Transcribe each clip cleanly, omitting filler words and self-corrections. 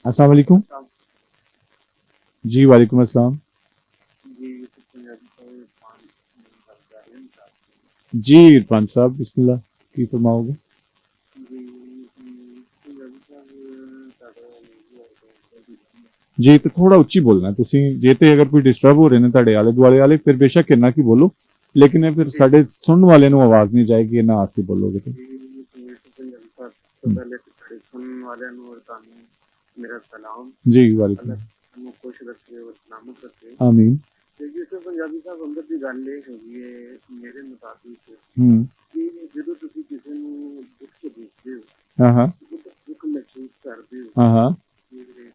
अस्सलाम वालेकुम। जी वालेकुम अस्सलाम। जी इरफान साहब बिस्मिल्लाह की फरमाओगे। जी तो थोड़ा ਉੱਚੀ ਬੋਲਣਾ ਤੁਸੀਂ ਜੇ ਤੇ ਅਗਰ ਕੋਈ ਡਿਸਟਰਬ ਹੋ ਰਹੇ ਨੇ ਤੁਹਾਡੇ ਆਲੇ ਦੁਆਲੇ ਵਾਲੇ ਫਿਰ ਬੇਸ਼ੱਕ ਇੰਨਾ ਕੀ ਬੋਲੋ ਲੇਕਿਨ ਇਹ ਫਿਰ ਸਾਡੇ ਸੁਣਨ ਵਾਲੇ ਨੂੰ ਆਵਾਜ਼ ਨਹੀਂ ਜਾਏਗੀ ਇਹਨਾਂ ਆਸਤੀ ਬੋਲੋਗੇ ਤੇ मेरा सलाम। जी वालेकुम अल्लाह सानू खुश रखे और सलामत रखे। आमीन। ਤੇ ਜਿਸ ਪੰਜਾਬੀ ਸਾਹਿਬ ਅੰਦਰ ਦੀ ਗੱਲ ਇਹ ਹੈਗੀ ਹੈ ਮੇਰੇ ਮੁਤਾਬਿਕ ਹੂੰ ਕਿ ਜਦੋਂ ਤੁਸੀਂ ਕਿਸੇ ਨੂੰ ਦੁੱਖ ਚ ਦੇਖਦੇ ਹੋ ਹਾਂ ਹਾਂ ਉਹਦਾ ਦੁੱਖ ਮਹਿਸੂਸ ਕਰਦੇ ਹੋ ਹਾਂ ਹਾਂ ਤੇ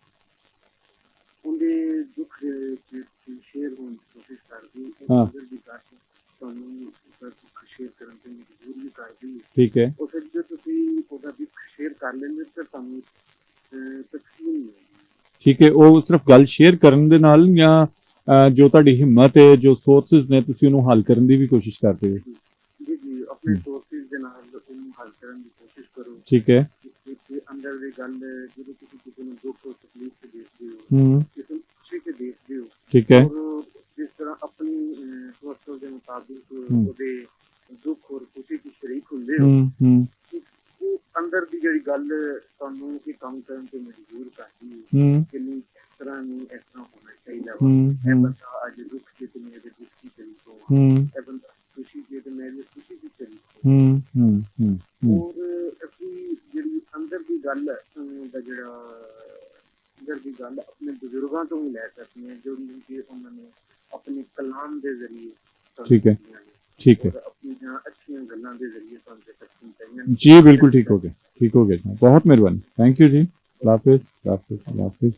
ਉਹਦੇ ਦੁੱਖ ਚ ਸ਼ੇਅਰ ਹੋਣ ਦੀ ਕੋਸ਼ਿਸ਼ ਕਰਦੇ ਹੋ ਹਾਂ ਅੰਦਰ ਦੀ ਗੱਲ ਤੁਹਾਨੂੰ ਉਹਦਾ ਦੁੱਖ ਸ਼ੇਅਰ ਕਰਨ ਤੇ ਮਜਬੂਰ ਵੀ ਕਰਦੀ ਹੈ। ਠੀਕ ਹੈ ਉਹ ਫਿਰ ਜੇ ਤੁਸੀਂ ਉਹਦਾ ਦੁੱਖ ਸ਼ੇਅਰ ਕਰ ਲੈਂਦੇ ਤਾਂ ਤੁਹਾਨੂੰ ਤਕਲੀਫ ਨਹੀਂ ਹੋਗੀ। ਠੀਕ ਹੈ ਉਹ ਸਿਰਫ ਗੱਲ ਸ਼ੇਅਰ ਕਰਨ ਦੇ ਨਾਲ ਜਾਂ ਜੋ ਤੁਹਾਡੀ ਹਿੰਮਤ ਹੈ ਜੋ ਸੋਰਸਸ ਨੇ ਤੁਸੀਂ ਉਹਨੂੰ ਹੱਲ ਕਰਨ ਦੀ ਵੀ ਕੋਸ਼ਿਸ਼ ਕਰਦੇ ਹੋ। ਜੀ ਜੀ ਆਪਣੇ ਸੋਰਸਿਸ ਦੇ ਨਾਲ ਉਹਨੂੰ ਹੱਲ ਕਰਨ ਦੀ ਕੋਸ਼ਿਸ਼ ਕਰੋ। ਠੀਕ ਹੈ ਕਿ ਅੰਦਰ ਦੀ ਗੱਲ ਜਦੋਂ ਤੁਸੀਂ ਕਿਸੇ ਨੂੰ ਦੁੱਖ ਔਰ ਤਕਲੀਫ ਚ ਦੇਖਦੇ ਹੋ ਹੂੰ ਕਿਸੇ ਨੂੰ ਖੁਸ਼ੀ ਚ ਦੇਖਦੇ ਹੋ ਠੀਕ ਹੈ ਔਰ ਜਿਸ ਤਰ੍ਹਾਂ ਆਪਣੀ ਸੋਚ ਦੇ ਮੁਤਾਬਿਕ ਉਹਦੇ ਦੁੱਖ ਔਰ ਖੁਸ਼ੀ ਚ ਸ਼ਰੀਕ ਹੁੰਦੇ ਹੋ ਹੂੰ ਉਹ ਅੰਦਰ ਦੀ ਜਿਹੜੀ ਗੱਲ ਤੁਹਾਨੂੰ ਇਹ ਕੰਮ ਕਰਨ ਤੇ ਮਜਬੂਰ ਕਰਦੀ ਹੈ ਹੂੰ ਕਿ ਨਹੀਂ ਇਸ ਤਰ੍ਹਾਂ ਨਹੀਂ ਇਸ ਤਰ੍ਹਾਂ ਹੋਣਾ ਚਾਹੀਦਾ ਵਾ। ਹੂੰ ਇਹ ਹੂੰ ਬੰਦਾ ਅੱਜ ਦੁੱਖ ਚ ਤੇ ਮੇਰੇ ਦੁੱਖ ਦੀ ਸ਼ਰੀਕ ਹੋਵਾਂ। ਹੂੰ ਇਹ ਬੰਦਾ ਖੁਸ਼ੀ ਚ ਤੇ ਮੇਰੇ ਖੁਸ਼ੀ ਦੀ ਸ਼ਰੀਕ ਹੋਵਾਂ। ਹੂੰ ਹੂੰ ਹੂੰ ਔਰ ਅਸੀਂ ਜਿਹੜੀ ਅੰਦਰ ਦੀ ਗੱਲ ਦਾ ਜਿਹੜਾ ਅੰਦਰ ਦੀ ਗੱਲ ਆਪਣੇ ਬਜ਼ੁਰਗਾਂ ਤੋਂ ਵੀ ਲੈ ਸਕਦੇ ਹਾਂ ਜਿਹੜੀ ਕਿ ਉਹਨਾਂ ਨੇ ਆਪਣੇ ਕਲਾਮ ਦੇ ਜ਼ਰੀਏ ਠੀਕ ਹੈ ਠੀਕ ਹੈ ਆਪਣੀਆਂ ਅੱਛੀਆਂ ਗੱਲਾਂ ਦੇ ਜ਼ਰੀਏ ਸਾਨੂੰ ਦੱਸਣੀ ਚਾਹੀਦੀਆਂ। जी बिल्कुल ठीक हो गया जी बहुत मेहरबानी थैंक यू जी अल्लाह हाफिज़ अल्लाह हाफिज़ अल्लाह हाफिज़।